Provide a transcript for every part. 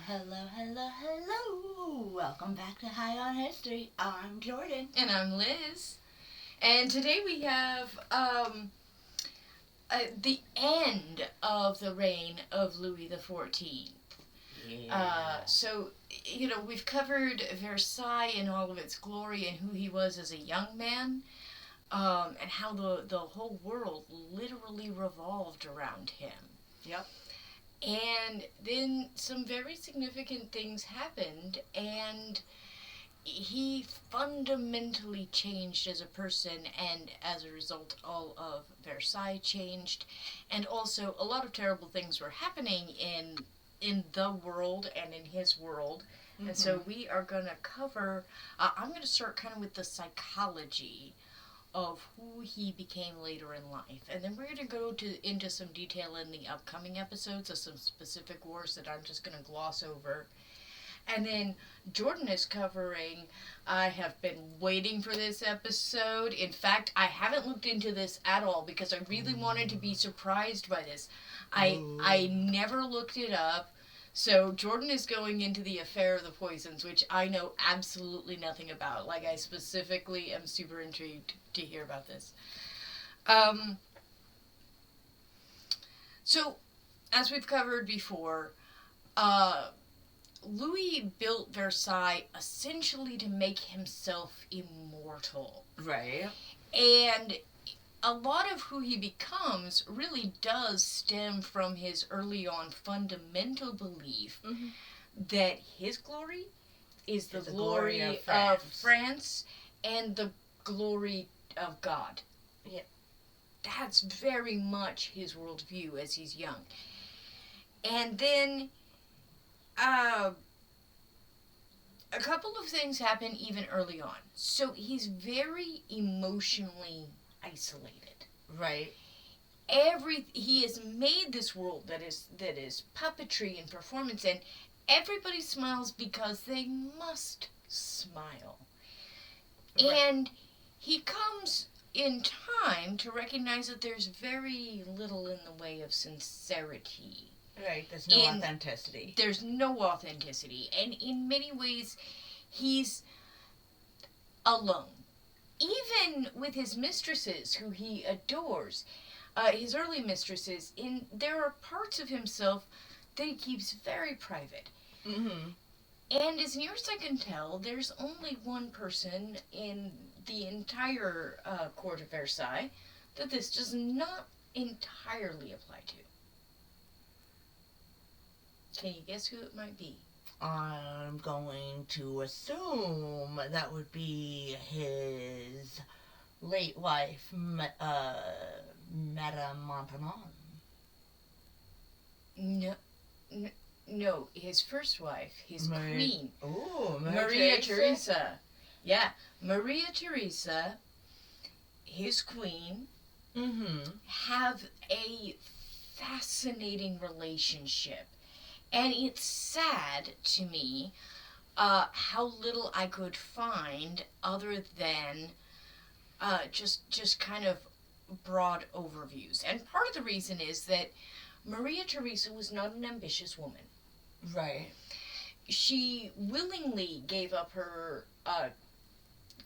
Hello, hello, hello. Welcome back to High on History. I'm Jordan. And I'm Liz. And today we have the end of the reign of Louis XIV. We've covered Versailles in all of its glory and who he was as a young man, and how the whole world literally revolved around him. Yep. And then some very significant things happened, and he fundamentally changed as a person, and as a result, all of Versailles changed, and also a lot of terrible things were happening in the world and in his world. Mm-hmm. And so we are going to cover, I'm going to start kind of with the psychology of who he became later in life. And then we're going to go into some detail in the upcoming episodes of some specific wars that I'm just going to gloss over. And then Jordan is covering, I have been waiting for this episode. In fact, I haven't looked into this at all because I really wanted to be surprised by this. I never looked it up. So Jordan is going into the Affair of the Poisons, which I know absolutely nothing about. Like, I specifically am super intrigued to hear about this. So, as we've covered before, Louis built Versailles essentially to make himself immortal. Right. And a lot of who he becomes really does stem from his early on fundamental belief that his glory is the glory of France and the glory of God. Yep. That's very much his worldview as he's young. And then a couple of things happen even early on. So he's very emotionally isolated. Right. He has made this world that is puppetry and performance, and everybody smiles because they must smile. Right. And he comes in time to recognize that there's very little in the way of sincerity. Right, there's no authenticity. There's no authenticity. And in many ways, he's alone. Even with his mistresses, who he adores, his early mistresses, there are parts of himself that he keeps very private. Mm-hmm. And as near as I can tell, there's only one person in the entire court of Versailles that this does not entirely apply to. Can you guess who it might be? I'm going to assume that would be his late wife, Madame Maintenon. No, his first wife, his queen. Oh, Maria Theresa. Yeah, Maria Theresa, his queen, have a fascinating relationship. And it's sad to me how little I could find other than just kind of broad overviews. And part of the reason is that Maria Theresa was not an ambitious woman. Right. She willingly gave up her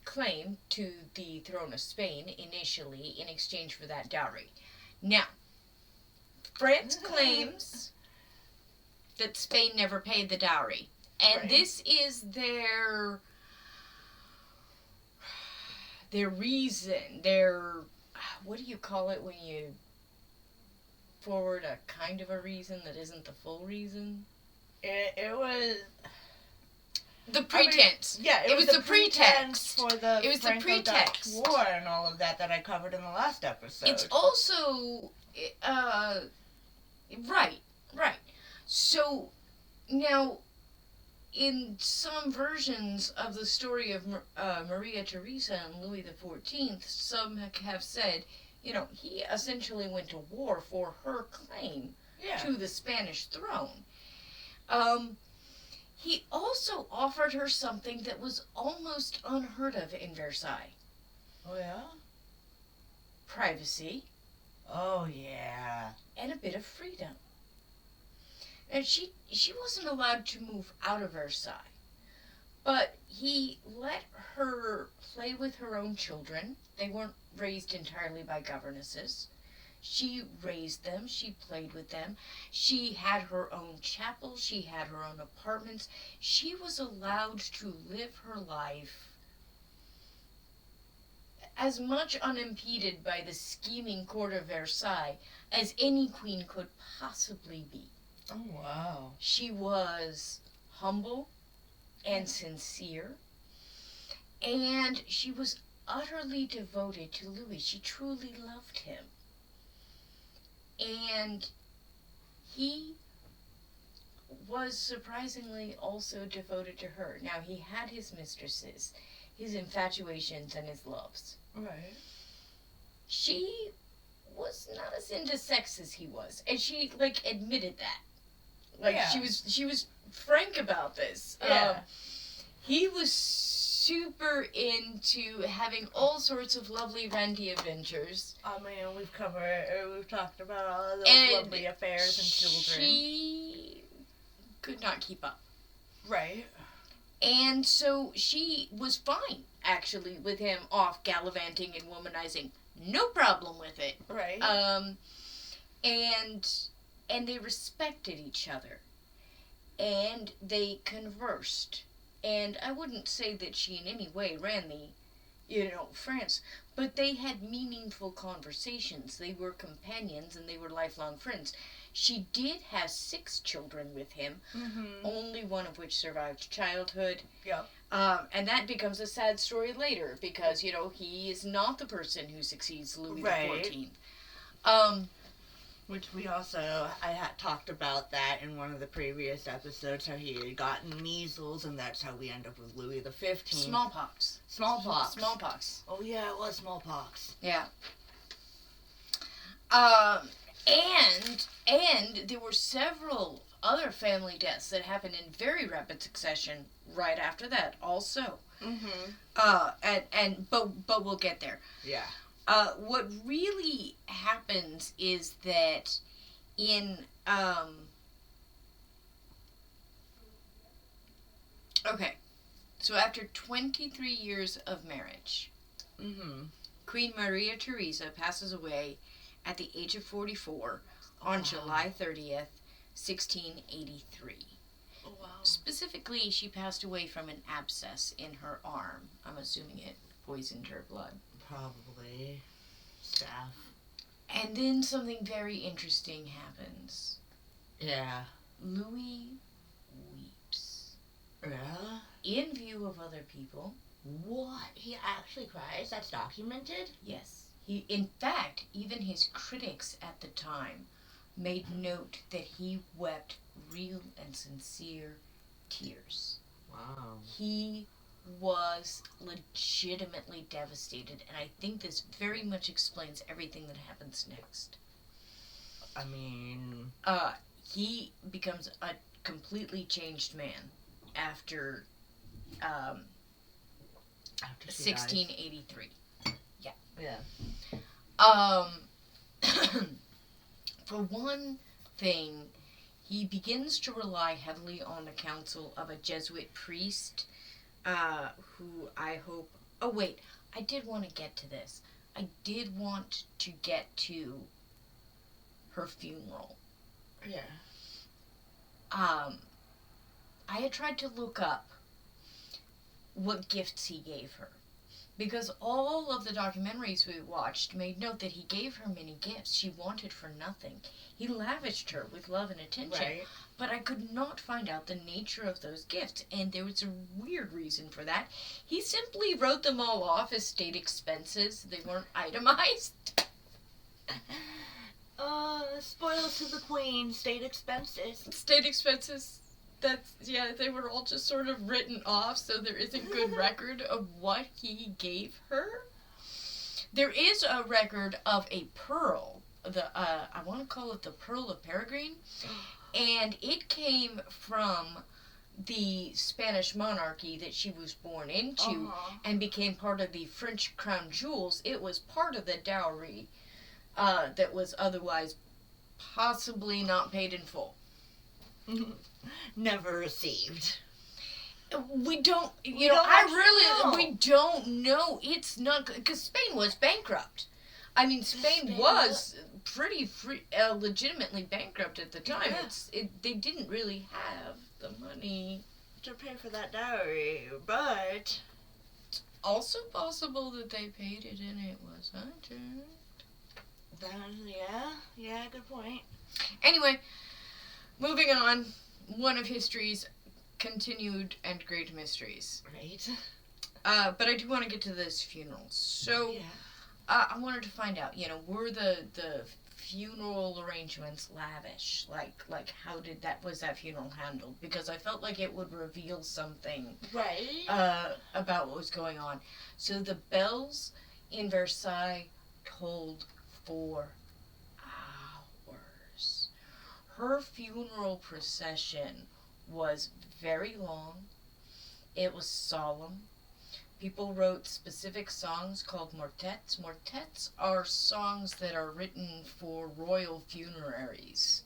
claim to the throne of Spain initially in exchange for that dowry. Now, France claims that Spain never paid the dowry. And this is their reason, what do you call it when you forward a kind of a reason that isn't the full reason? It was the pretense. It was the pretext for the Franco-Dutch War and all of that I covered in the last episode. It's also right. So, now, in some versions of the story of Maria Theresa and Louis XIV, some have said, he essentially went to war for her claim to the Spanish throne. He also offered her something that was almost unheard of in Versailles. Oh, yeah? Privacy. Oh, yeah. And a bit of freedom. And she wasn't allowed to move out of Versailles. But he let her play with her own children. They weren't raised entirely by governesses. She raised them, she played with them. She had her own chapel, she had her own apartments. She was allowed to live her life as much unimpeded by the scheming court of Versailles as any queen could possibly be. Oh, wow. She was humble and sincere, and she was utterly devoted to Louis. She truly loved him. And he was surprisingly also devoted to her. Now, he had his mistresses, his infatuations, and his loves. Right. She was not as into sex as he was, and she, admitted that. She was frank about this. Yeah. He was super into having all sorts of lovely randy adventures. I mean, we've talked about all of those lovely affairs and children. She could not keep up. Right. And so she was fine, actually, with him off gallivanting and womanizing. No problem with it. Right. And they respected each other. And they conversed. And I wouldn't say that she in any way ran France, but they had meaningful conversations. They were companions and they were lifelong friends. She did have 6 children with him, only one of which survived childhood. Yep. And that becomes a sad story later because, he is not the person who succeeds Louis XIV. Which I had talked about that in one of the previous episodes, how he had gotten measles, and that's how we end up with Louis XV. Smallpox. Oh yeah, it was smallpox. Yeah. And there were several other family deaths that happened in very rapid succession right after that also. But we'll get there. Yeah. What really happens is that so after 23 years of marriage, Queen Maria Theresa passes away at the age of 44 on July 30th, 1683. Oh, wow. Specifically, she passed away from an abscess in her arm. I'm assuming it poisoned her blood. Probably. Staph. And then something very interesting happens. Yeah. Louis weeps. Yeah? In view of other people. What? He actually cries? That's documented? Yes. In fact, even his critics at the time made note that he wept real and sincere tears. Wow. He was legitimately devastated, and I think this very much explains everything that happens next. I mean... he becomes a completely changed man after 1683. Yeah. Yeah. For one thing, he begins to rely heavily on the counsel of a Jesuit priest, who I hope... Oh, wait. I did want to get to this. I did want to get to her funeral. Yeah. I had tried to look up what gifts he gave her, because all of the documentaries we watched made note that he gave her many gifts she wanted for nothing. He lavished her with love and attention, right. But I could not find out the nature of those gifts, and there was a weird reason for that. He simply wrote them all off as state expenses. They weren't itemized. Spoils to the queen, state expenses. State expenses. They were all just sort of written off, so there isn't good record of what he gave her. There is a record of a pearl, I want to call it the Pearl of Peregrine, and it came from the Spanish monarchy that she was born into, and became part of the French crown jewels. It was part of the dowry that was otherwise possibly not paid in full. Never received. We don't, We don't actually know. we don't know. It's not, because Spain was bankrupt. I mean, Spain was pretty legitimately bankrupt at the time. Yeah. They didn't really have the money to pay for that dowry, but it's also possible that they paid it and it was hunted. Yeah, good point. Anyway, moving on. One of history's continued and great mysteries. Right. But I do want to get to this funeral. So, yeah. I wanted to find out, were the funeral arrangements lavish? Like how was that funeral handled? Because I felt like it would reveal something right about what was going on. So the bells in Versailles tolled for hours. Her funeral procession was very long. It was solemn. People wrote specific songs called motets. Motets are songs that are written for royal funeraries.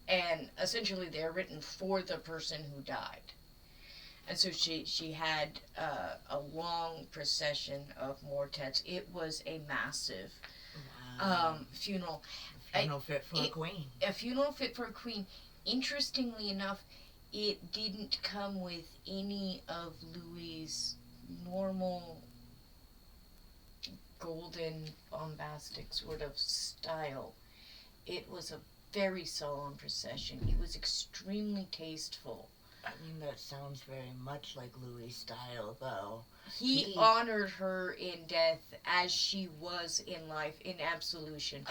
And essentially they're written for the person who died. And so she had a long procession of motets. It was a massive funeral. A funeral fit for a queen. A funeral fit for a queen. Interestingly enough, it didn't come with any of Louis's normal golden bombastic sort of style. It was a very solemn procession. It was extremely tasteful. I mean, that sounds very much like Louis' style, though. He honored her in death as she was in life, in absolution.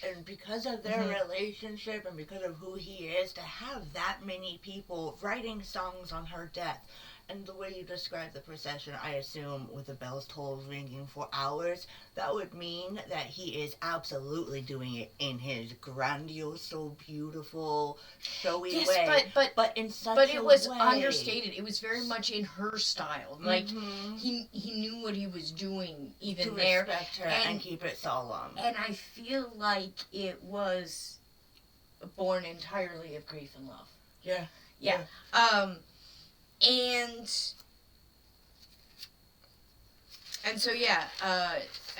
And because of their relationship and because of who he is, to have that many people writing songs on her death, and the way you describe the procession, I assume, with the bells tolls ringing for hours, that would mean that he is absolutely doing it in his grandiose, so beautiful, showy way. Yes, but in such a But it was way. understated. It was very much in her style. Like, he knew what he was doing, even to there. respect her and keep it solemn. And I feel like it was born entirely of grief and love. Yeah. And so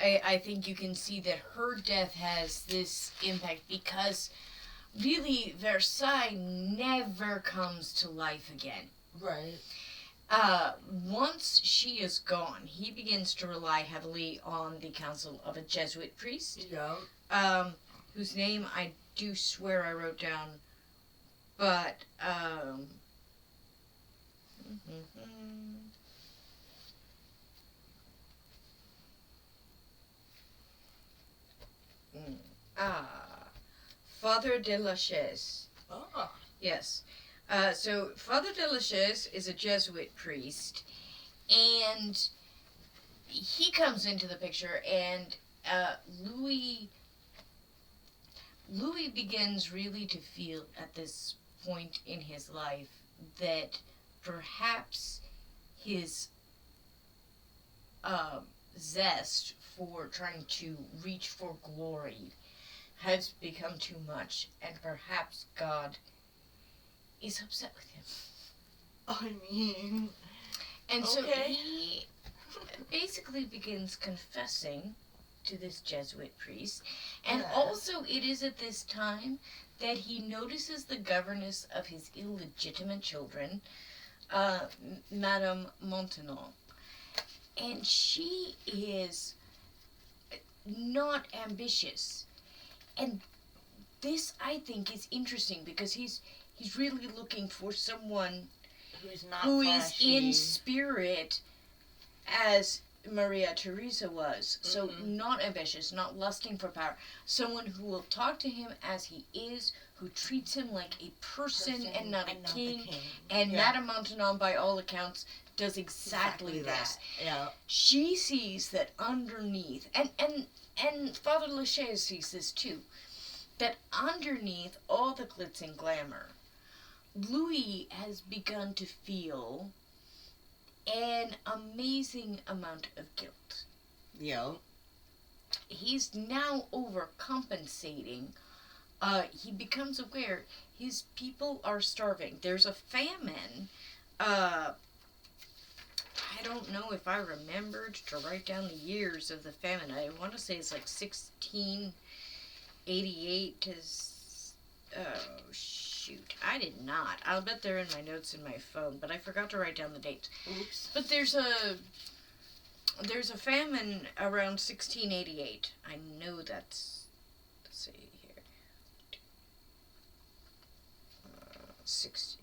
I think you can see that her death has this impact because really Versailles never comes to life again. Right. Once she is gone, he begins to rely heavily on the counsel of a Jesuit priest. Yeah. Whose name I do swear I wrote down, but Father de la Chaise. Oh. Yes. So Father de la Chaise is a Jesuit priest, and he comes into the picture, and Louis begins really to feel at this point in his life that perhaps his zest for trying to reach for glory has become too much, and perhaps God is upset with him. I mean... And so he basically begins confessing to this Jesuit priest, and also it is at this time that he notices the governess of his illegitimate children, Madame Maintenon. And she is not ambitious. And this, I think, is interesting because he's really looking for someone who is in spirit as Maria Theresa was. So not ambitious, not lusting for power. Someone who will talk to him as he is, who treats him like a person and not a king. And Madame Maintenon, by all accounts, does exactly this. Yeah. She sees that underneath, and Father Lachaise sees this too, that underneath all the glitz and glamour, Louis has begun to feel an amazing amount of guilt. Yeah. He's now overcompensating. He becomes aware his people are starving. There's a famine. I don't know if I remembered to write down the years of the famine. I want to say it's like 1688 to. Oh, shoot. I did not. I'll bet they're in my notes in my phone, but I forgot to write down the dates. Oops. But there's a famine around 1688. I know that's. Let's see here. 60.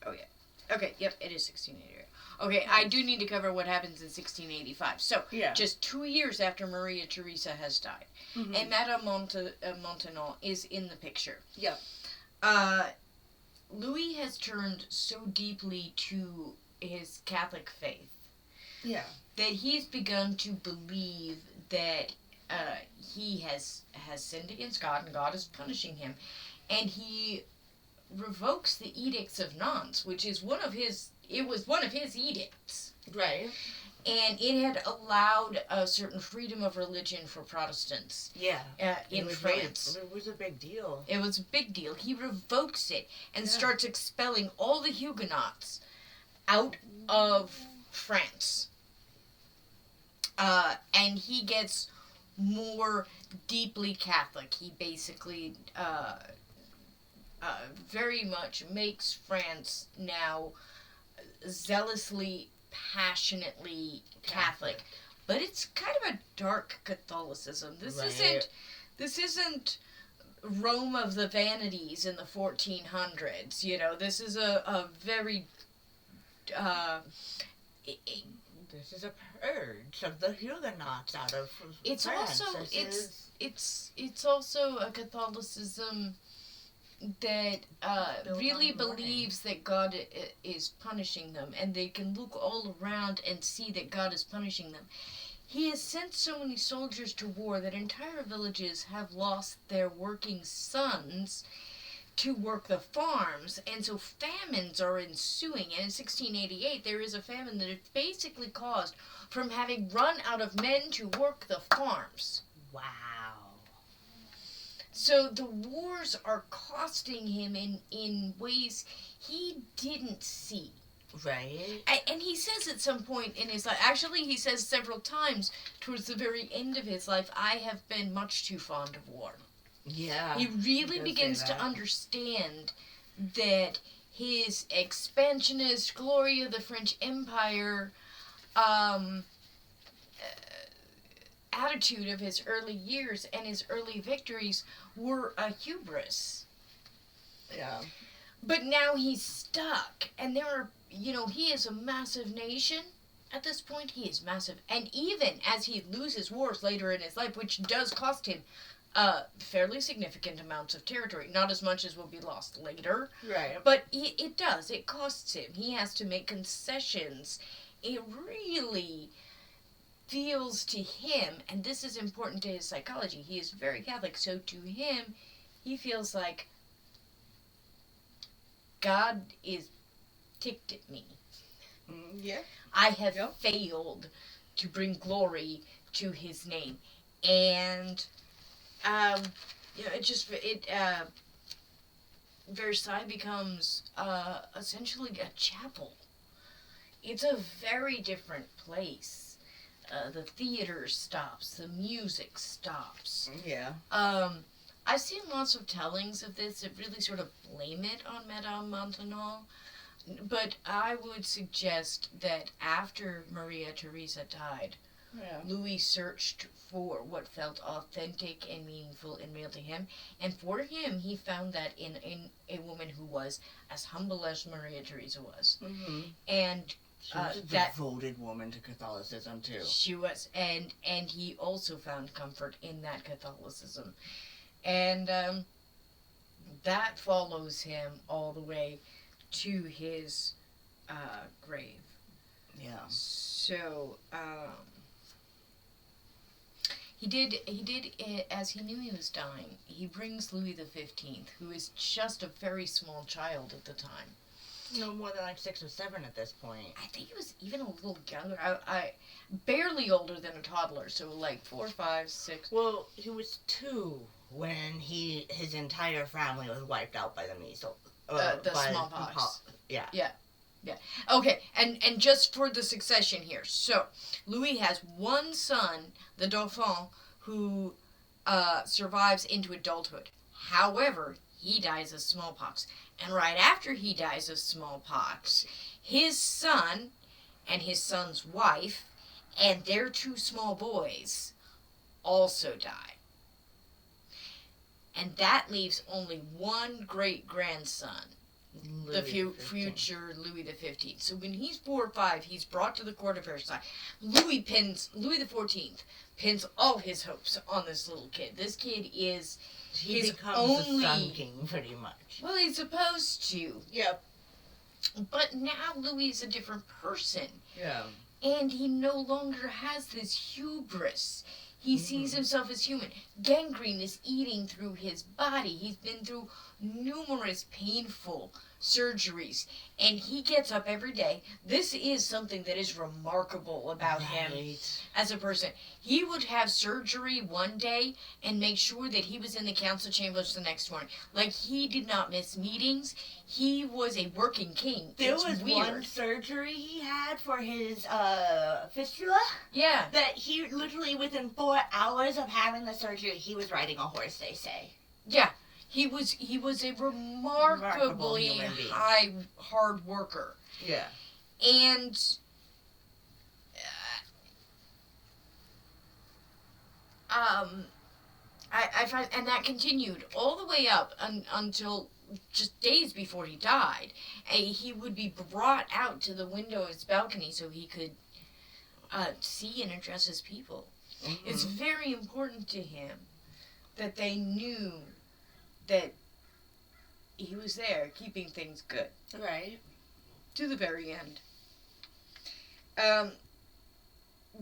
Oh, yeah. Okay, yep, it is 1688. Okay, I do need to cover what happens in 1685. So, just 2 years after Maria Theresa has died. Mm-hmm. And Madame Maintenon is in the picture. Yep. Louis has turned so deeply to his Catholic faith. Yeah. That he's begun to believe that he has sinned against God and God is punishing him. And he revokes the edicts of Nantes, which is one of his edicts. Right. And it had allowed a certain freedom of religion for Protestants. Yeah. In France. It was a big deal. It was a big deal. He revokes it and starts expelling all the Huguenots out of France. And he gets more deeply Catholic. He basically very much makes France now zealously, passionately Catholic. But it's kind of a dark Catholicism. This isn't Rome of the Vanities in the 1400s. You know, this is a very this is a purge of the Huguenots out of it's France. Also it's also a Catholicism that really believes that God is punishing them, and they can look all around and see that God is punishing them. He has sent so many soldiers to war that entire villages have lost their working sons to work the farms, and so famines are ensuing. And in 1688, there is a famine that is basically caused from having run out of men to work the farms. Wow. So the wars are costing him in ways he didn't see. Right. And he says at some point in his life, actually he says several times towards the very end of his life, I have been much too fond of war. Yeah. He really begins to understand that his expansionist glory of the French Empire attitude of his early years and his early victories were a hubris. Yeah. But now he's stuck, and there are, he is a massive nation. At this point, he is massive. And even as he loses wars later in his life, which does cost him fairly significant amounts of territory, not as much as will be lost later. Right. But it does. It costs him. He has to make concessions. It really feels to him, and this is important to his psychology, he is very Catholic, so to him, he feels like God is ticked at me. Yeah. I have failed to bring glory to his name. And, Versailles becomes, essentially a chapel. It's a very different place. The theater stops, the music stops. Yeah. I've seen lots of tellings of this that really sort of blame it on Madame Maintenon, but I would suggest that after Maria Theresa died, Louis searched for what felt authentic and meaningful and real to him, and for him, he found that in a woman who was as humble as Maria Theresa was. Mm-hmm. And she was a devoted woman to Catholicism, too. She was, and he also found comfort in that Catholicism. And that follows him all the way to his grave. Yeah. So, he did, as he knew he was dying, he brings Louis XV, who is just a very small child at the time. No more than like 6 or 7 at this point. I think he was even a little younger. I barely older than a toddler, so like 4, 5, 6. Well, he was 2 when his entire family was wiped out by the measles. The by smallpox. Yeah. Yeah. Yeah. Okay, and just for the succession here. So, Louis has one son, the Dauphin, who survives into adulthood. However, he dies of smallpox. And right after he dies of smallpox, his son and his son's wife and their two small boys also die. And that leaves only one great grandson, the future Louis XV. So when he's 4 or 5, he's brought to the court of Versailles. Louis XIV pins all his hopes on this little kid. This kid is he his becomes only the Sun King, pretty much. Well, he's supposed to. Yep. But now Louis is a different person. Yeah. And he no longer has this hubris. He sees himself as human. Gangrene is eating through his body. He's been through numerous painful surgeries. And he gets up every day. This is something that is remarkable about him as a person. He would have surgery one day and make sure that he was in the council chambers the next morning. Like, he did not miss meetings. He was a working king. There it's was weird. one surgery he had for his fistula. Yeah. That he literally within 4 hours of having the surgery, he was riding a horse. They say. Yeah, he was a remarkably hard worker. Yeah. And I find, and that continued all the way up until just days before he died. He would be brought out to the window of his balcony so he could see and address his people. It's very important to him that they knew that he was there keeping things good. Right. To the very end.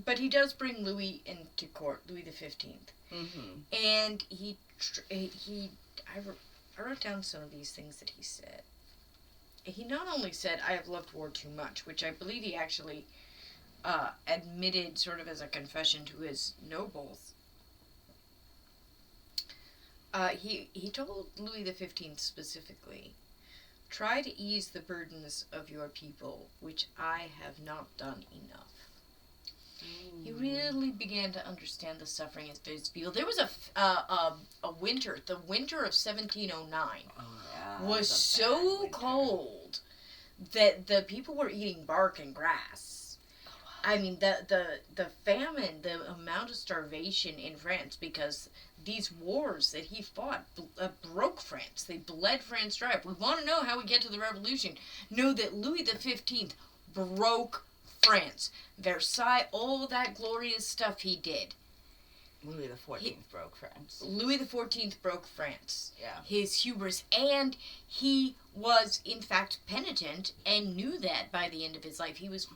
But he does bring Louis into court, Louis XV. And I wrote down some of these things that he said. He not only said, "I have loved war too much," which I believe he actually admitted sort of as a confession to his nobles. He told Louis XV specifically, "Try to ease the burdens of your people, which I have not done enough." He really began to understand the suffering of his people. There was a winter, the winter of 1709, was so cold that the people were eating bark and grass. I mean, the famine, the amount of starvation in France, because these wars that he fought broke France. They bled France dry. If we want to know how we get to the revolution, know that Louis XV broke France. Versailles, all that glorious stuff he did. Louis XIV broke France. Louis XIV broke France. Yeah. His hubris. And he was, in fact, penitent and knew that by the end of his life. He was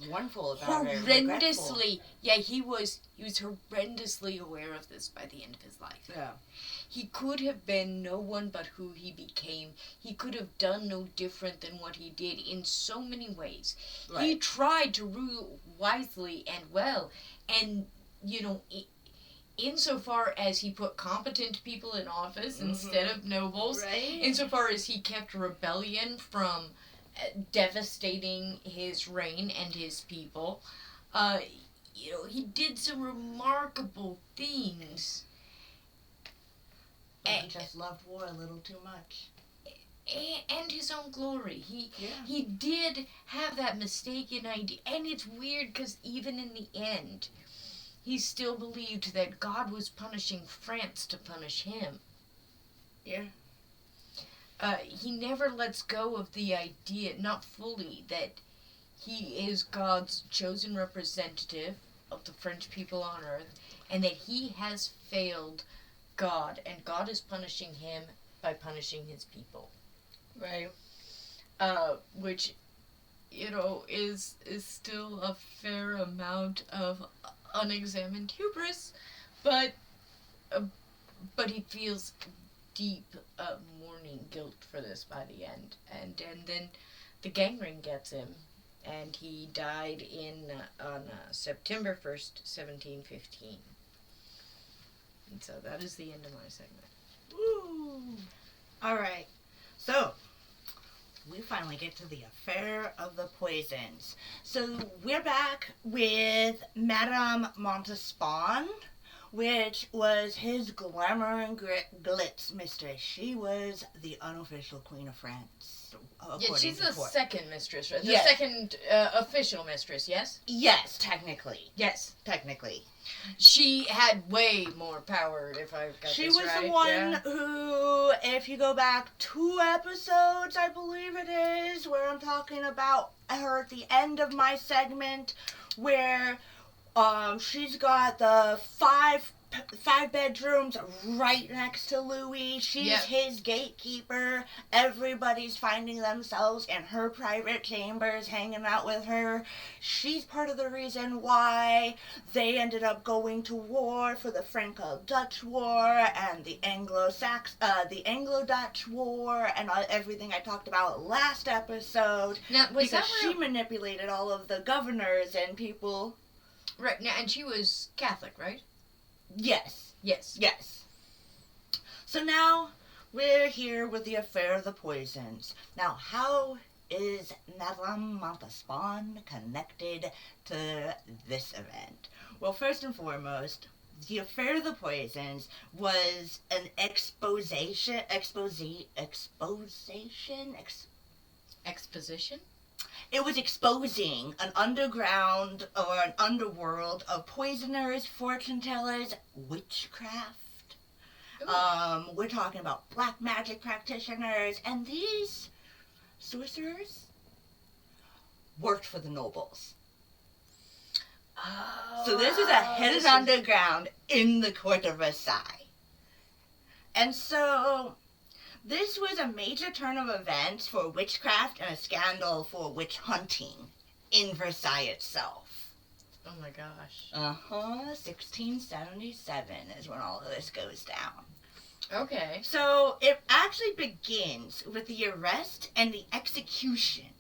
mournful about it. Horrendously. Yeah, he was horrendously aware of this by the end of his life. Yeah. He could have been no one but who he became. He could have done no different than what he did in so many ways. Right. He tried to rule wisely and well, and, you know, insofar as he put competent people in office instead of nobles, right. Insofar as he kept rebellion from devastating his reign and his people, you know, he did some remarkable things. But he just loved war a little too much. And his own glory. He did have that mistaken idea. And it's weird because even in the end, he still believed that God was punishing France to punish him. Yeah. He never lets go of the idea, not fully, that he is God's chosen representative of the French people on earth, and that he has failed God, and God is punishing him by punishing his people. Right. Which, you know, is still a fair amount of unexamined hubris, but he feels deep mourning guilt for this by the end, and then the gangrene gets him, and he died on September 1st, 1715. And so that is the end of my segment. Woo! Alright, so we finally get to the affair of the poisons. So we're back with Madame Montespan, which was his glamour and glitz mistress. She was the unofficial queen of France. Yeah, she's the second mistress, right? The Yes. second official mistress, yes? Yes, technically. Yes. Technically. She had way more power, if I've got She this was right. the one who, if you go back 2 episodes, I believe it is, where I'm talking about her at the end of my segment, where she's got the five bedrooms right next to Louis. She's his gatekeeper. Everybody's finding themselves in her private chambers, hanging out with her. She's part of the reason why they ended up going to war for the Franco-Dutch War and the Anglo-Dutch War and everything I talked about last episode. Now, was because that she manipulated all of the governors and people. Right, now, and she was Catholic, right? Yes. Yes. Yes. So now we're here with the affair of the poisons. Now, how is Madame Montespan connected to this event? Well, first and foremost, the affair of the poisons was an exposition. It was exposing an underground or an underworld of poisoners, fortune tellers, witchcraft. We're talking about black magic practitioners, and these sorcerers worked for the nobles. Oh, so this is a hidden underground in the court of Versailles. And so this was a major turn of events for witchcraft and a scandal for witch hunting in Versailles itself. Oh my gosh. 1677 is when all of this goes down. Okay. So it actually begins with the arrest and the execution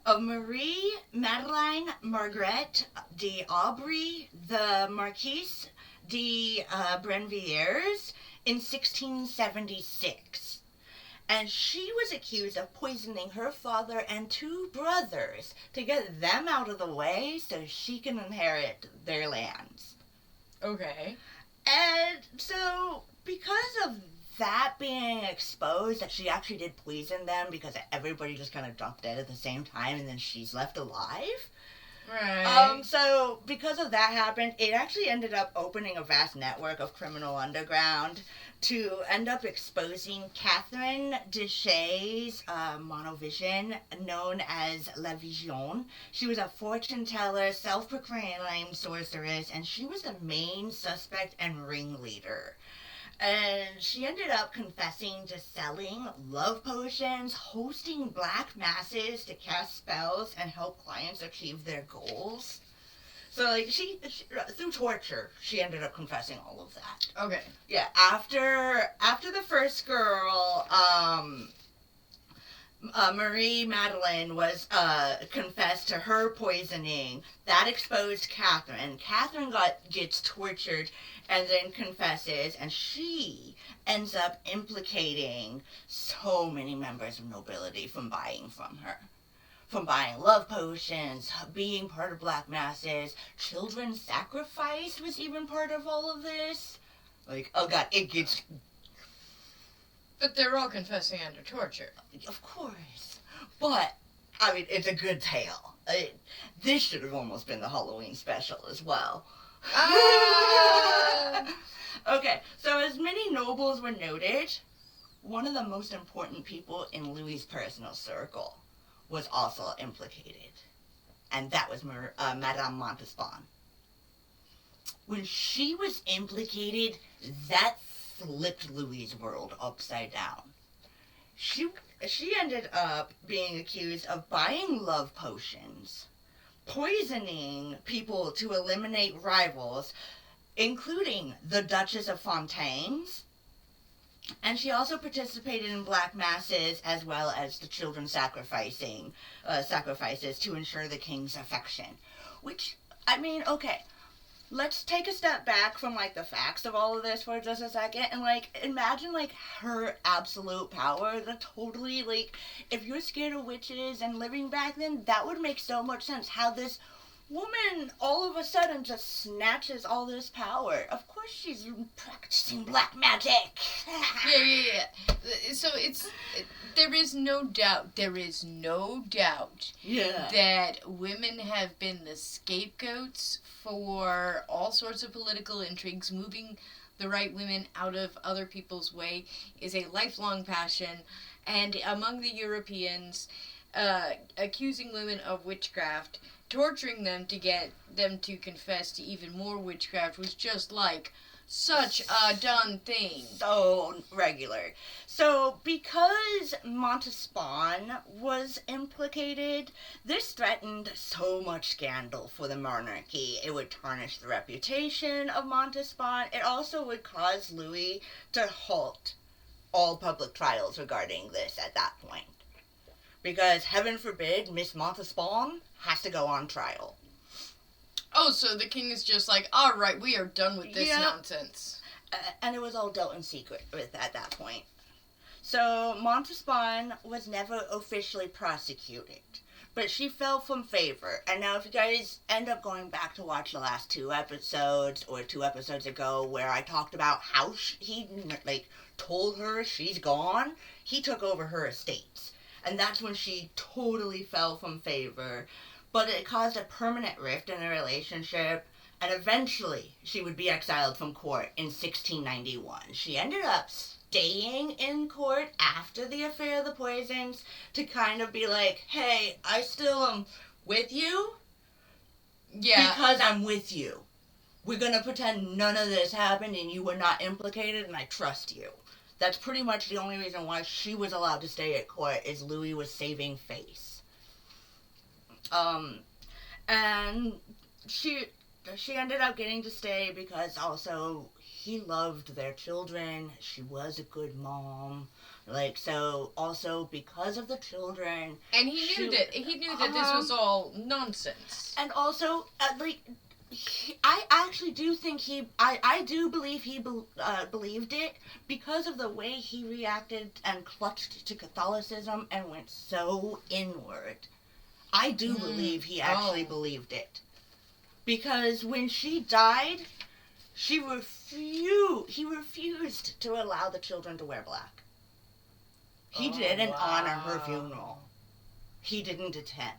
of Marie Madeleine Margaret d'Aubry, the Marquise de Brinvilliers, in 1676. And she was accused of poisoning her father and 2 brothers to get them out of the way so she can inherit their lands. Okay. And so, because of that being exposed, that she actually did poison them because everybody just kind of dropped dead at the same time and then she's left alive. Right. So, because of that happened, it actually ended up opening a vast network of criminal underground to end up exposing Catherine Deschay's monovision, known as La Vision. She was a fortune teller, self-proclaimed sorceress, and she was the main suspect and ringleader. And she ended up confessing to selling love potions, hosting black masses to cast spells and help clients achieve their goals. So, like, she through torture, she ended up confessing all of that. Okay. Yeah, after the first girl, Marie Madeleine was confessed to her poisoning. That exposed Catherine. Catherine gets tortured and then confesses, and she ends up implicating so many members of nobility from buying from her. From buying love potions, being part of black masses, children's sacrifice was even part of all of this. Like, oh god, it gets... But they're all confessing under torture. Of course. But, I mean, it's a good tale. This should have almost been the Halloween special as well. Okay, so as many nobles were noted, one of the most important people in Louis's personal circle was also implicated. And that was Madame Montespan. When she was implicated, that flipped Louis's world upside down. She ended up being accused of buying love potions, poisoning people to eliminate rivals, including the Duchess of Fontaines, and she also participated in black masses as well as the children sacrifices to ensure the king's affection. Which, I mean, okay, let's take a step back from like the facts of all of this for just a second and like imagine like her absolute power. The totally like if you're scared of witches and living back then, that would make so much sense. How this woman all of a sudden just snatches all this power. Of course she's practicing black magic. So there is no doubt Yeah. that women have been the scapegoats for all sorts of political intrigues. Moving the right women out of other people's way is a lifelong passion, and among the Europeans, accusing women of witchcraft, torturing them to get them to confess to even more witchcraft was just like such a done thing. So regular. So because Montespan was implicated, this threatened so much scandal for the monarchy. It would tarnish the reputation of Montespan. It also would cause Louis to halt all public trials regarding this at that point. Because heaven forbid Miss Montespan has to go on trial. Oh, so the king is just like, all right, we are done with this nonsense. And it was all dealt in secret at that point. So Montespan was never officially prosecuted, but she fell from favor. And now if you guys end up going back to watch the last 2 episodes, or 2 episodes ago, where I talked about how he, like, told her she's gone, he took over her estates. And that's when she totally fell from favor. But it caused a permanent rift in the relationship, and eventually she would be exiled from court in 1691. She ended up staying in court after the affair of the poisons to kind of be like, hey, I still am with you. Yeah. Because I'm with you. We're going to pretend none of this happened and you were not implicated, and I trust you. That's pretty much the only reason why she was allowed to stay at court, is Louis was saving face. And she ended up getting to stay because also he loved their children. She was a good mom. Like, so also because of the children. And he knew that this was all nonsense. And also, I actually do think I do believe he believed it because of the way he reacted and clutched to Catholicism and went so inward. I do believe he actually believed it. Because when she died, he refused to allow the children to wear black. He didn't honor her funeral. He didn't attend.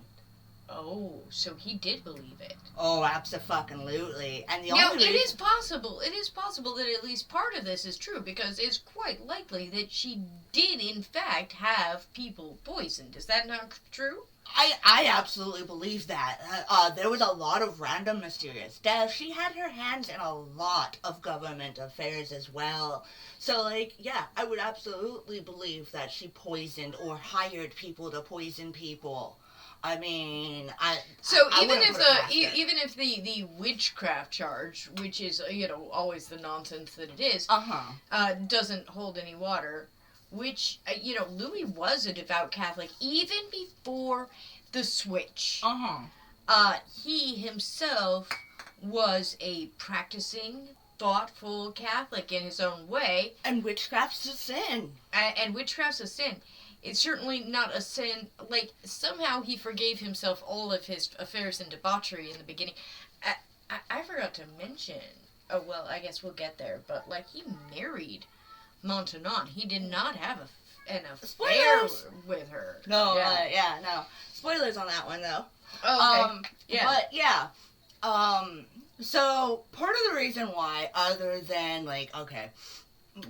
Oh, so he did believe it. Oh, abso-fucking-lutely. And the now, only it is possible that at least part of this is true, because it's quite likely that she did, in fact, have people poisoned. Is that not true? I absolutely believe that. There was a lot of random mysterious deaths. She had her hands in a lot of government affairs as well. So, like, yeah, I would absolutely believe that she poisoned or hired people to poison people. I mean, even if the witchcraft charge, which is always the nonsense that it is, doesn't hold any water, which Louis was a devout Catholic even before the switch. He himself was a practicing, thoughtful Catholic in his own way, and witchcraft's a sin. And witchcraft's a sin. It's certainly not a sin. Like, somehow he forgave himself all of his affairs and debauchery in the beginning. I forgot to mention. Oh, well, I guess we'll get there. But, like, he married Maintenon. He did not have an affair with her. No, no. Spoilers on that one, though. Oh, okay. But, yeah. So, part of the reason why, other than, like, okay,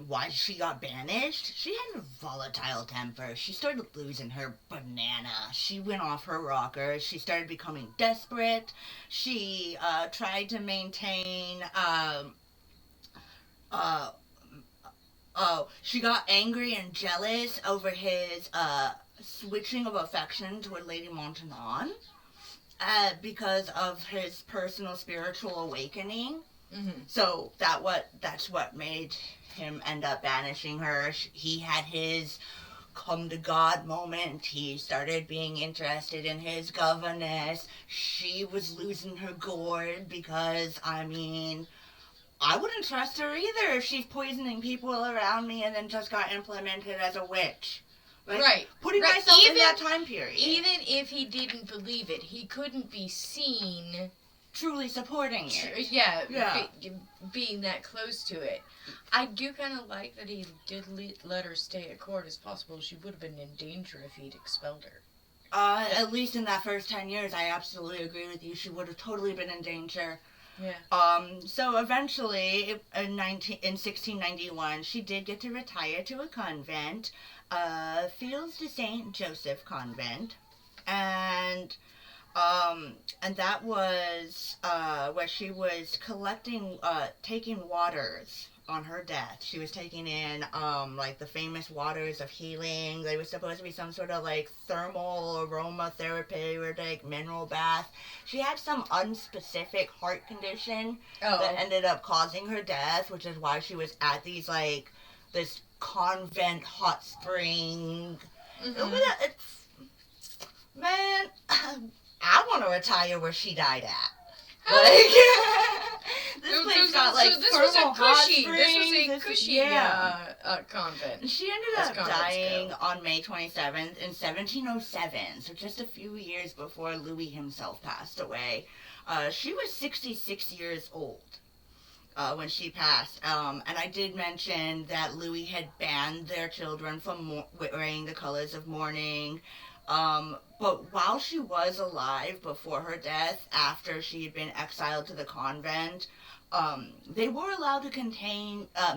why she got banished, she had a volatile temper. She started losing her banana. She went off her rocker. She started becoming desperate. She tried to maintain she got angry and jealous over his switching of affection toward Lady Maintenon because of his personal spiritual awakening. So that's what made him end up banishing her. He had his come to God moment. He started being interested in his governess. She was losing her gourd because, I mean, I wouldn't trust her either if she's poisoning people around me and then just got implemented as a witch. Like, right. putting Right. myself in that time period. Even if he didn't believe it, he couldn't be seen truly supporting it. Yeah. Being that close to it. I do kind of like that he did let her stay at court. It's possible she would have been in danger if he'd expelled her. At least in that first 10 years, I absolutely agree with you. She would have totally been in danger. Yeah. So eventually, in 1691, she did get to retire to a convent, Fields de Saint Joseph Convent, and that was where she was collecting, taking waters on her death. She was taking in like the famous waters of healing. They were supposed to be some sort of like thermal aromatherapy or like mineral bath. She had some unspecific heart condition that ended up causing her death, which is why she was at these like this convent hot spring. Man, I want to retire where she died at. Like, this place got like thermal hot springs. This was a cushy convent. She ended up dying on May 27th in 1707, so just a few years before Louis himself passed away. She was 66 years old when she passed. And I did mention that Louis had banned their children from wearing the colors of mourning. But while she was alive before her death, after she had been exiled to the convent, they were allowed to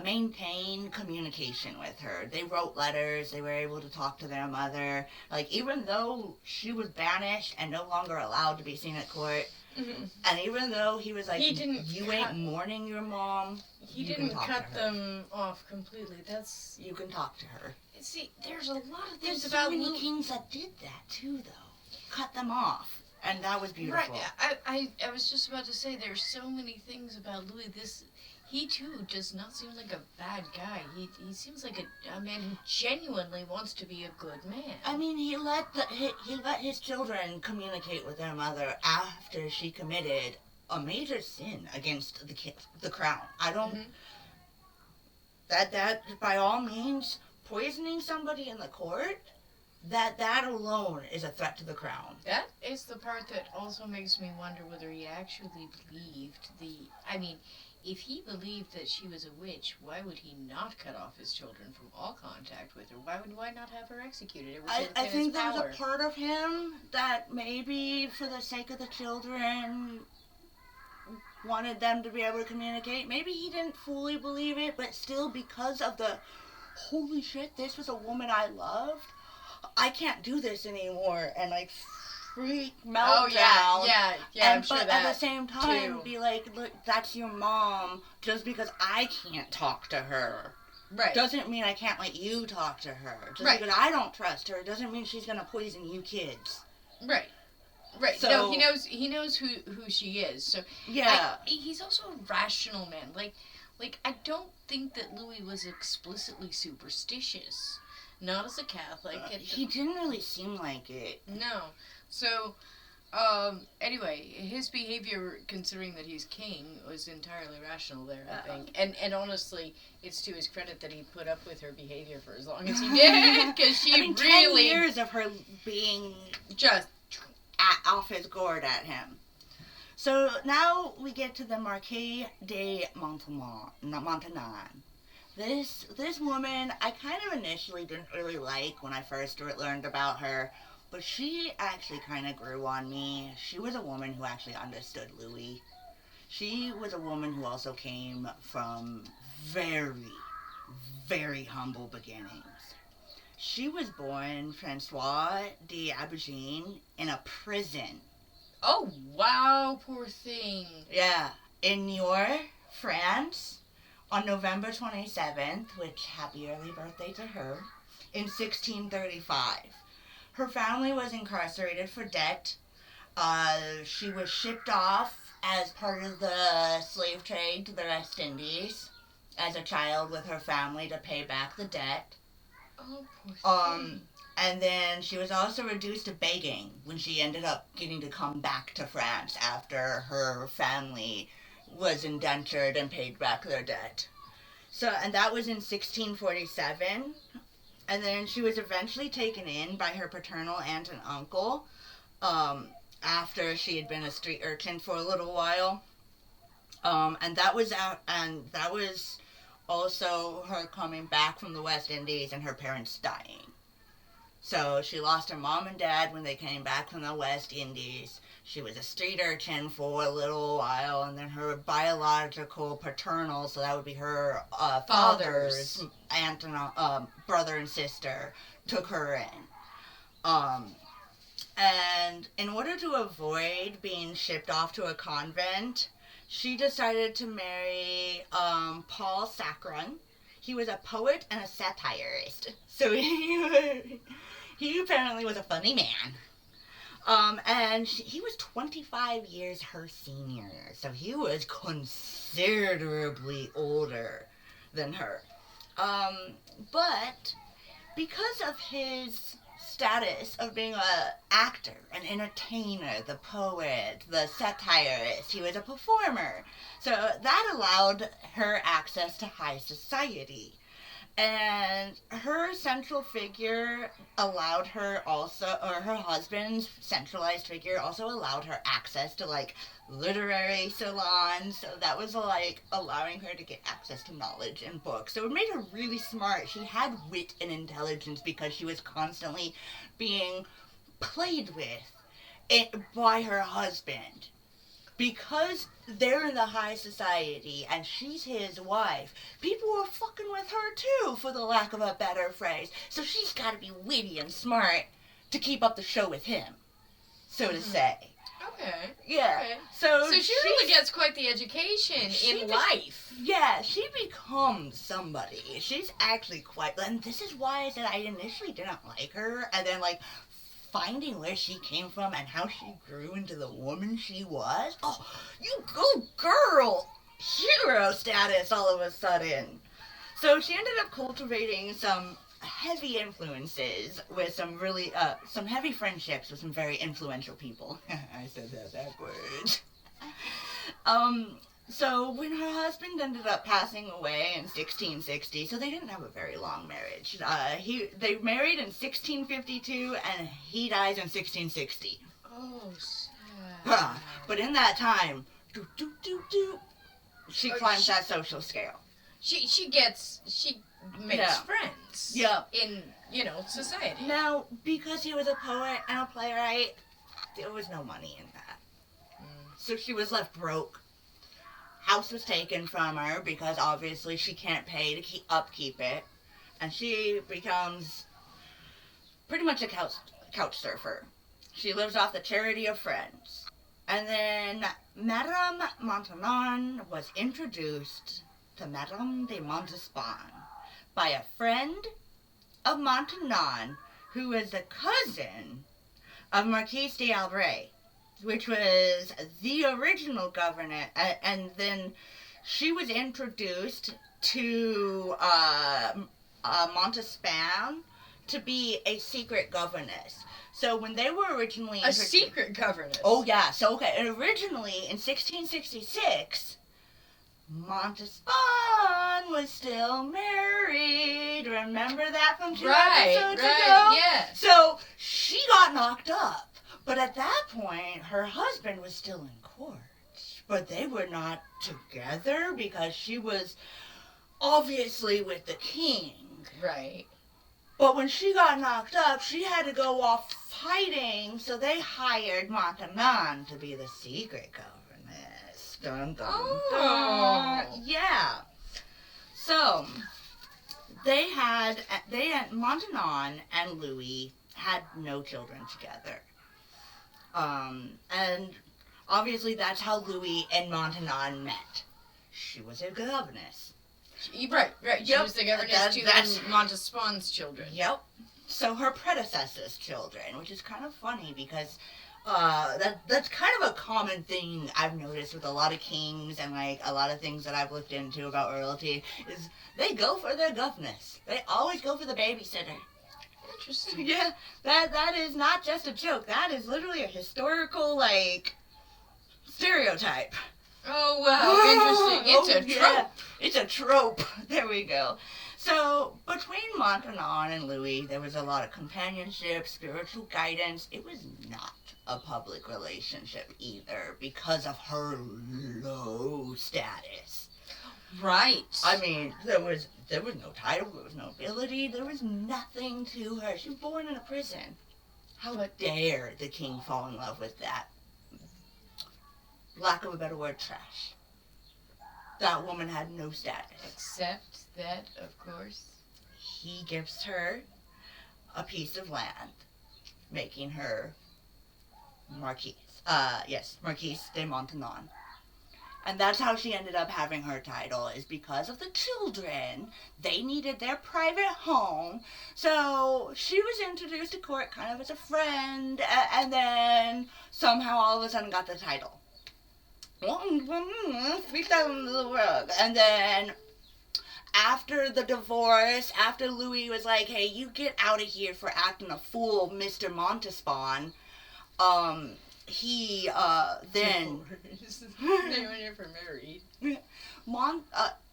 maintain communication with her. They wrote letters. They were able to talk to their mother. Like, even though she was banished and no longer allowed to be seen at court, and even though he was like, you ain't mourning your mom, he didn't cut them off completely. You can talk to her. See, there's a lot of things about so many kings that did that too, though. Cut them off, and that was beautiful. Right. I was just about to say there's so many things about Louis. He too does not seem like a bad guy. He seems like a man who genuinely wants to be a good man. I mean, he let his children communicate with their mother after she committed a major sin against the crown. I don't. That by all means. Poisoning somebody in the court, that alone is a threat to the crown. That is the part that also makes me wonder whether he actually believed if he believed that she was a witch, why would he not cut off his children from all contact with her? Why not have her executed? It was I think there was a part of him that maybe for the sake of the children wanted them to be able to communicate. Maybe he didn't fully believe it, but still because of the holy shit, this was a woman I loved. I can't do this anymore, and like freak meltdown. I'm sure but that at the same time, too. be like, look, that's your mom. Just because I can't talk to her, doesn't mean I can't let you talk to her. Just because I don't trust her, doesn't mean she's gonna poison you kids. Right. So, no, he knows who she is. So he's also a rational man. Like, I don't think that Louis was explicitly superstitious. Not as a Catholic. He didn't really seem like it. No. So, anyway, his behavior, considering that he's king, was entirely rational there, I think. And honestly, it's to his credit that he put up with her behavior for as long as he did. Because she really... 10 years of her being just off his gourd at him. So now we get to the Marquise de Montanan. This woman, I kind of initially didn't really like when I first learned about her, but she actually kind of grew on me. She was a woman who actually understood Louis. She was a woman who also came from very, very humble beginnings. She was born Francois de Aubergine in a prison. Oh, wow, poor thing. Yeah, in Niort, France, on November 27th, which happy early birthday to her, in 1635. Her family was incarcerated for debt. She was shipped off as part of the slave trade to the West Indies as a child with her family to pay back the debt. Oh, poor thing. And then she was also reduced to begging when she ended up getting to come back to France after her family was indentured and paid back their debt. So, and that was in 1647. And then she was eventually taken in by her paternal aunt and uncle, after she had been a street urchin for a little while. And that was also her coming back from the West Indies and her parents dying. So she lost her mom and dad when they came back from the West Indies. She was a street urchin for a little while, and then her biological paternal, so that would be her father's aunt and brother and sister, took her in. And in order to avoid being shipped off to a convent, she decided to marry Paul Saccharin. He was a poet and a satirist. So he apparently was a funny man. And he was 25 years her senior, so he was considerably older than her. But because of his status of being an actor, an entertainer, the poet, the satirist, he was a performer. So that allowed her access to high society. And her central figure allowed her also, or her husband's centralized figure also allowed her access to like literary salons. So that was like allowing her to get access to knowledge and books. So it made her really smart. She had wit and intelligence because she was constantly being played with by her husband. Because they're in the high society and she's his wife, people are fucking with her too, for the lack of a better phrase. So she's got to be witty and smart to keep up the show with him, so to say. Okay. Yeah. Okay. So she really gets quite the education in life. Yeah, she becomes somebody. She's actually quite, and this is why I said I initially didn't like her, and then like finding where she came from and how she grew into the woman she was. Oh, you go girl! Hero status all of a sudden. So she ended up cultivating some heavy influences with some heavy friendships with some very influential people. I said that backwards. So when her husband ended up passing away in 1660, so they didn't have a very long marriage. They married in 1652 and he dies in 1660. Oh, sad. But in that time, she climbs that social scale. She makes friends. Yeah. In, society. Now, because he was a poet and a playwright, there was no money in that. So she was left broke. House was taken from her because obviously she can't pay to upkeep it. And she becomes pretty much a couch surfer. She lives off the charity of friends. And then Madame Maintenon was introduced to Madame de Montespan by a friend of Maintenon who is the cousin of Marquise d'Albret, which was the original governor, and then she was introduced to Montespan to be a secret governess. So when they were originally a secret governess. Oh yeah. So okay, and originally in 1666, Montespan was still married. Remember that from two episodes ago? Yeah. So she got knocked up. But at that point, her husband was still in court. But they were not together because she was obviously with the king. Right. But when she got knocked up, she had to go off fighting, so they hired Maintenon to be the secret governess. Dun, dun, dun. Yeah. So, Maintenon and Louis had no children together. And obviously that's how Louis and Maintenon met. She was a governess. Right. She was the governess to Montespan's children. Yep. So her predecessor's children, which is kind of funny because That's kind of a common thing I've noticed with a lot of kings and like a lot of things that I've looked into about royalty is they go for their governess. They always go for the babysitter. Interesting. Yeah, that is not just a joke. That is literally a historical like stereotype. Oh wow, interesting. It's a trope. Yeah, it's a trope. There we go. So, between Montanon and Louis, there was a lot of companionship, spiritual guidance. It was not a public relationship either because of her low status. Right. I mean, there was no title, there was no ability, there was nothing to her. She was born in a prison. How dare the king fall in love with that? Lack of a better word, trash. That woman had no status. Except that, of course, he gives her a piece of land, making her Marquise. Marquise de Montanon. And that's how she ended up having her title, is because of the children. They needed their private home. So she was introduced to court kind of as a friend, and then somehow all of a sudden got the title. Speak that into the world. And then after the divorce, after Louis was like, hey, you get out of here for acting a fool, Mr. Montespan, he then they were never married.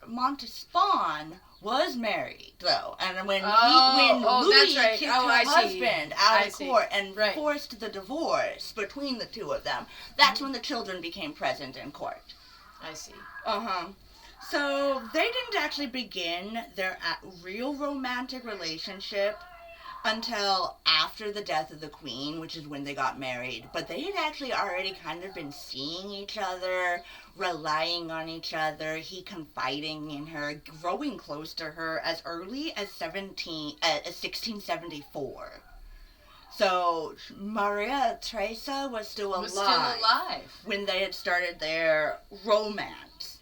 Montespan was married though, and when Louis right. kicked her husband out of court and right. forced the divorce between the two of them, that's when the children became present in court. I see. So they didn't actually begin their real romantic relationship until after the death of the queen, which is when they got married. But they had actually already kind of been seeing each other, relying on each other, he confiding in her, growing close to her as early as 1674. So Maria Theresa was still alive when they had started their romance.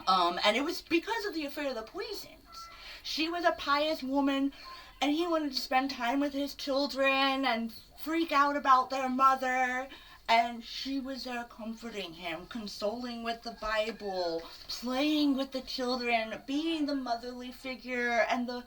And it was because of the affair of the poisons. She was a pious woman, and he wanted to spend time with his children and freak out about their mother. And she was there comforting him, consoling with the Bible, playing with the children, being the motherly figure and the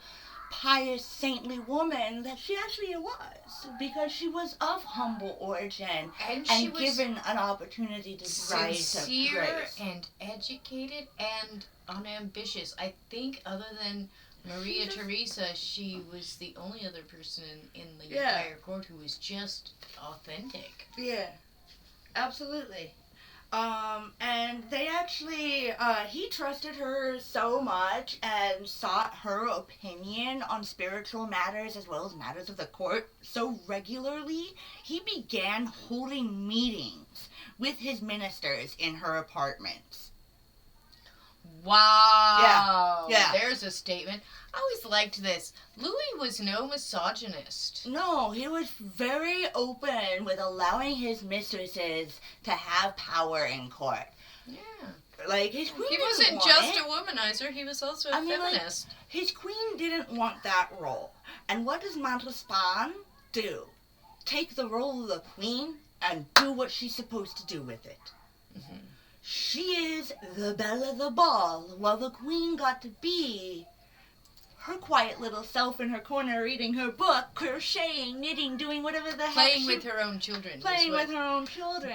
pious, saintly woman that she actually was, because she was of humble origin and given an opportunity to rise to grace. And educated and unambitious. I think other than Maria Theresa, she was the only other person in the entire court who was just authentic. Yeah, absolutely. And they actually, he trusted her so much and sought her opinion on spiritual matters as well as matters of the court so regularly, he began holding meetings with his ministers in her apartments. Wow. Yeah. There's a statement. I always liked this. Louis was no misogynist. No, he was very open with allowing his mistresses to have power in court. Yeah. Like, his queen He wasn't just a womanizer, he was also a feminist. Like, his queen didn't want that role. And what does Montespan do? Take the role of the queen and do what she's supposed to do with it. Mm-hmm. She is the belle of the ball, while the queen got to be her quiet little self in her corner reading her book, crocheting, knitting, doing whatever the heck. Playing with her own children.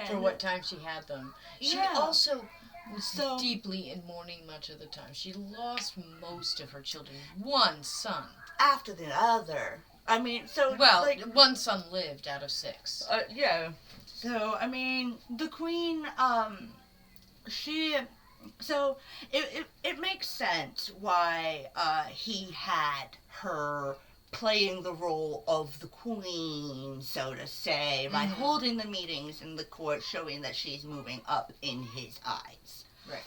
For what time she had them. She also was deeply in mourning much of the time. She lost most of her children. One son. After the other. I mean, so... Well, one son lived out of 6. Yeah. So, I mean, the queen, So it makes sense why he had her playing the role of the queen, so to say, by holding the meetings in the court, showing that she's moving up in his eyes. Right.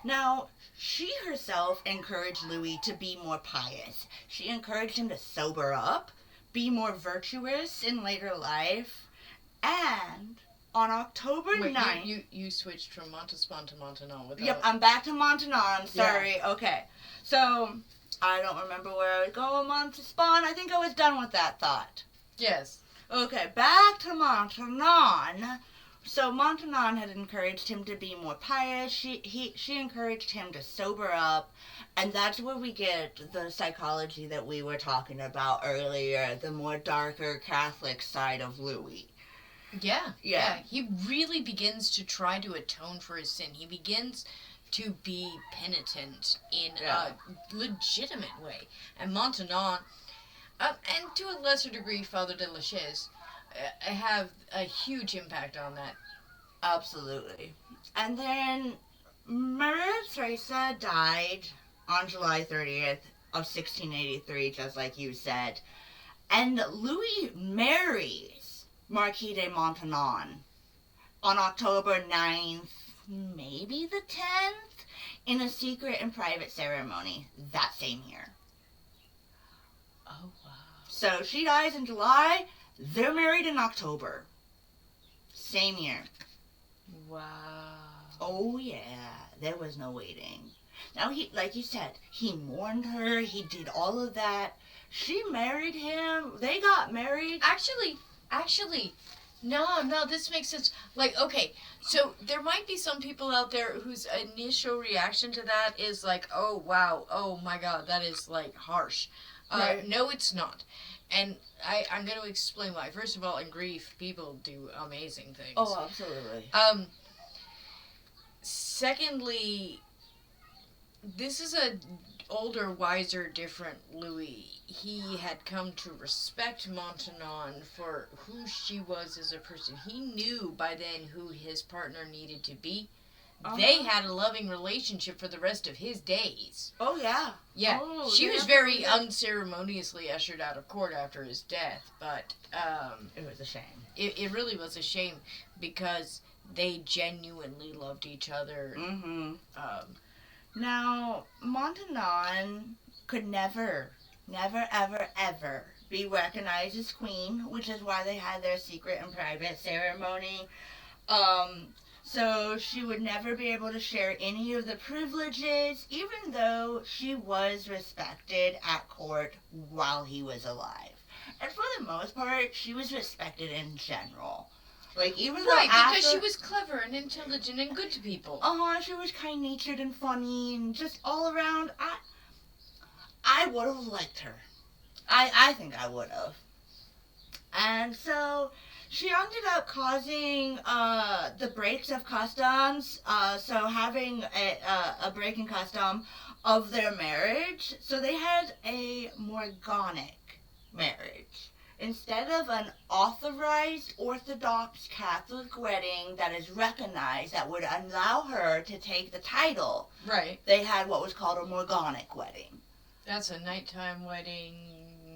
Now, she herself encouraged Louis to be more pious. She encouraged him to sober up, be more virtuous in later life, and... on October 9th... You switched from Montespan to Montanon. Yep, I'm back to Montanon. Sorry. Yeah. Okay. So, I don't remember where I was going with Montespan. I think I was done with that thought. Yes. Okay, back to Montanon. So Montanon had encouraged him to be more pious. She encouraged him to sober up, and that's where we get the psychology that we were talking about earlier, the more darker Catholic side of Louis. Yeah. He really begins to try to atone for his sin. He begins to be penitent in a legitimate way. And Montanon, and to a lesser degree, Father de la Chaise, have a huge impact on that. Absolutely. And then Maria Theresa died on July 30th of 1683, just like you said. And Louis marries Marquis de Montanon on October 9th, maybe the 10th, in a secret and private ceremony that same year. Oh, wow. So she dies in July, they're married in October. Same year. Wow. Oh, yeah, there was no waiting. Now, he, like you said, he mourned her, he did all of that. She married him, they got married. Actually, no, this makes sense. Like, okay, so there might be some people out there whose initial reaction to that is like, oh, wow, oh my god, that is, like, harsh. Right. No, it's not. And I'm going to explain why. First of all, in grief, people do amazing things. Oh, absolutely. Secondly, this is a older, wiser, different Louis. He had come to respect Montanon for who she was as a person. He knew by then who his partner needed to be. They had a loving relationship for the rest of his days. Oh, yeah. Yeah. Oh, she was very unceremoniously ushered out of court after his death, but it was a shame. It really was a shame because they genuinely loved each other. Mm-hmm. Now, Montanon could never, ever be recognized as queen, which is why they had their secret and private ceremony. So she would never be able to share any of the privileges, even though she was respected at court while he was alive. And for the most part, she was respected in general. Like, even though because she was clever and intelligent and good to people. She was kind-natured and funny and just all around. I would have liked her. I think I would have. And so she ended up causing the breaks of customs, so having a break in custom of their marriage. So they had a morganic marriage. Instead of an authorized Orthodox Catholic wedding that is recognized that would allow her to take the title, right, they had what was called a morganic wedding. That's a nighttime wedding.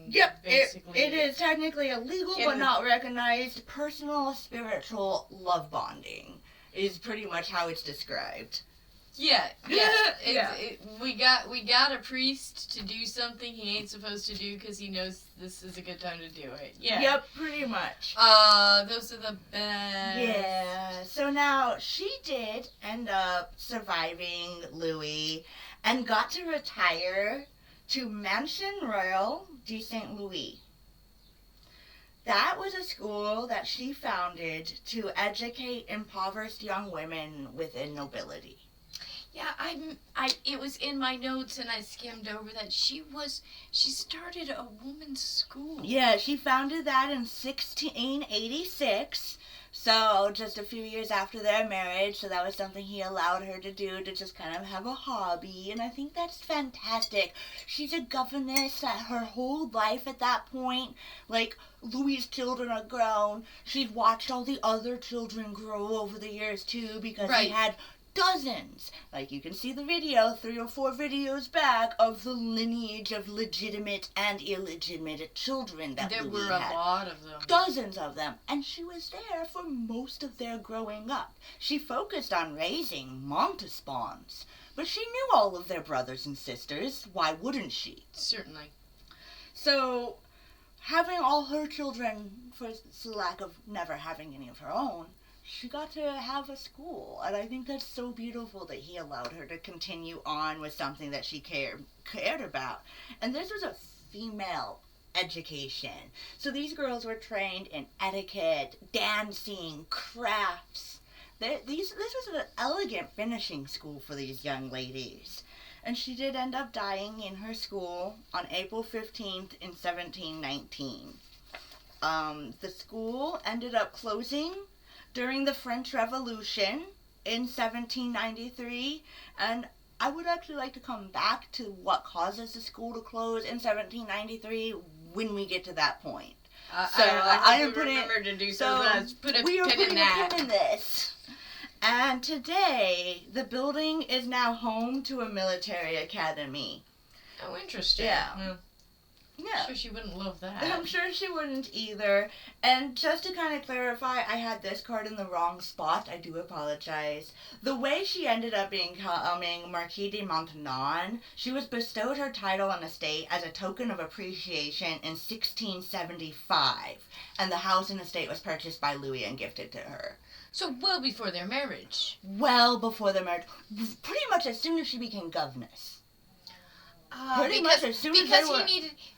Yep, basically. It is technically illegal but not recognized. Personal, spiritual love bonding is pretty much how it's described. Yeah. We got a priest to do something he ain't supposed to do because he knows this is a good time to do it. Yeah. Yep, pretty much. Those are the best. Yeah. So now she did end up surviving Louis and got to retire to Mansion Royal de Saint Louis. That was a school that she founded to educate impoverished young women within nobility. Yeah, it was in my notes and I skimmed over that she started a woman's school. Yeah, she founded that in 1686. So just a few years after their marriage, so that was something he allowed her to do, to just kind of have a hobby, and I think that's fantastic. She's a governess at her whole life at that point. Like, Louis' children are grown. She's watched all the other children grow over the years, too, because he had dozens. Like, you can see the video 3 or 4 videos back of the lineage of legitimate and illegitimate children that there Louis were a had. lot of them. Dozens of them. And she was there for most of their growing up. She focused on raising Montespans. But she knew all of their brothers and sisters. Why wouldn't she? Certainly. So, having all her children, for the lack of never having any of her own, she got to have a school, and I think that's so beautiful that he allowed her to continue on with something that she cared about. And this was a female education. So these girls were trained in etiquette, dancing, crafts. This was an elegant finishing school for these young ladies. And she did end up dying in her school on April 15th in 1719. The school ended up closing during the French Revolution in 1793, and I would actually like to come back to what causes the school to close in 1793 when we get to that point. I am putting to do so. Put a we are pin putting in that. a pin in this. And today, the building is now home to a military academy. Oh, interesting. Yeah. Yeah. I'm sure she wouldn't love that. I'm sure she wouldn't either. And just to kind of clarify, I had this card in the wrong spot. I do apologize. The way she ended up becoming Marquise de Maintenon, she was bestowed her title and estate as a token of appreciation in 1675. And the house and estate was purchased by Louis and gifted to her. So well before their marriage. Well before their marriage. Pretty much as soon as she became governess. Much as soon as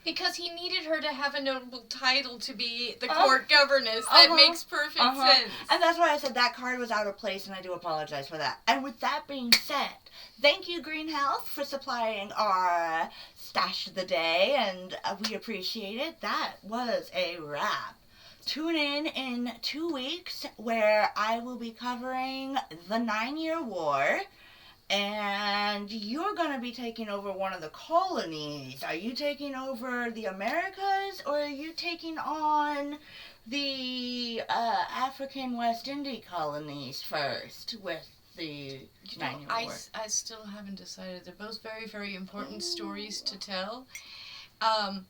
because he needed her to have a notable title to be the court governess. That makes perfect sense. And that's why I said that card was out of place, and I do apologize for that. And with that being said, thank you, Green Health, for supplying our stash of the day, and we appreciate it. That was a wrap. Tune in 2 weeks where I will be covering the 9-Year War. And you're going to be taking over one of the colonies. Are you taking over the Americas, or are you taking on the African West Indies colonies first with the 9-Year War? I still haven't decided. They're both very, very important stories to tell. I'm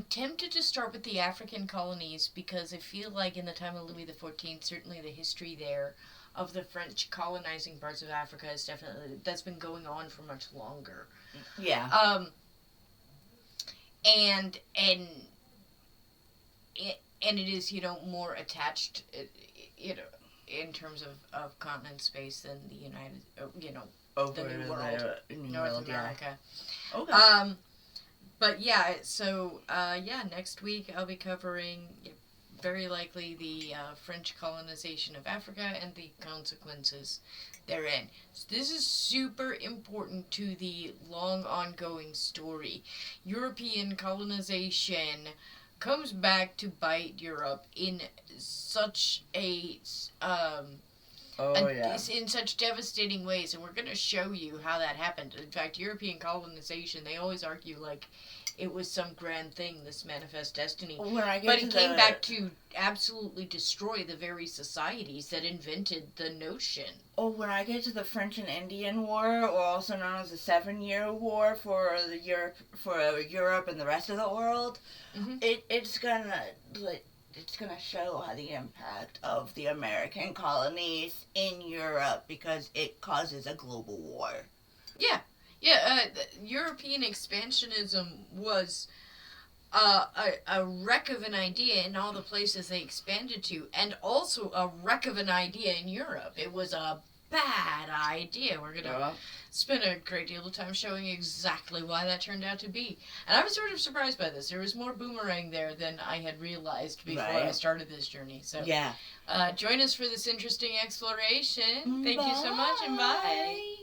tempted to start with the African colonies because I feel like in the time of Louis XIV, certainly the history there of the French colonizing parts of Africa is that's been going on for much longer. Yeah. And it is, more attached, in terms of continent space than the United, over the New World, North America. Yeah. Okay. But yeah, so next week I'll be covering very likely the French colonization of Africa and the consequences therein. So this is super important to the long ongoing story. European colonization comes back to bite Europe in such in such devastating ways, and we're going to show you how that happened. In fact, European colonization, they always argue like it was some grand thing, this manifest destiny. But it came back to absolutely destroy the very societies that invented the notion. Oh, when I get to the French and Indian War, or also known as the 7-Year War for Europe and the rest of the world, it's gonna show how the impact of the American colonies in Europe, because it causes a global war. Yeah. European expansionism was a wreck of an idea in all the places they expanded to, and also a wreck of an idea in Europe. It was a bad idea. We're going to spend a great deal of time showing exactly why that turned out to be. And I was sort of surprised by this. There was more boomerang there than I had realized before I started this journey. So join us for this interesting exploration. Thank you so much, and bye.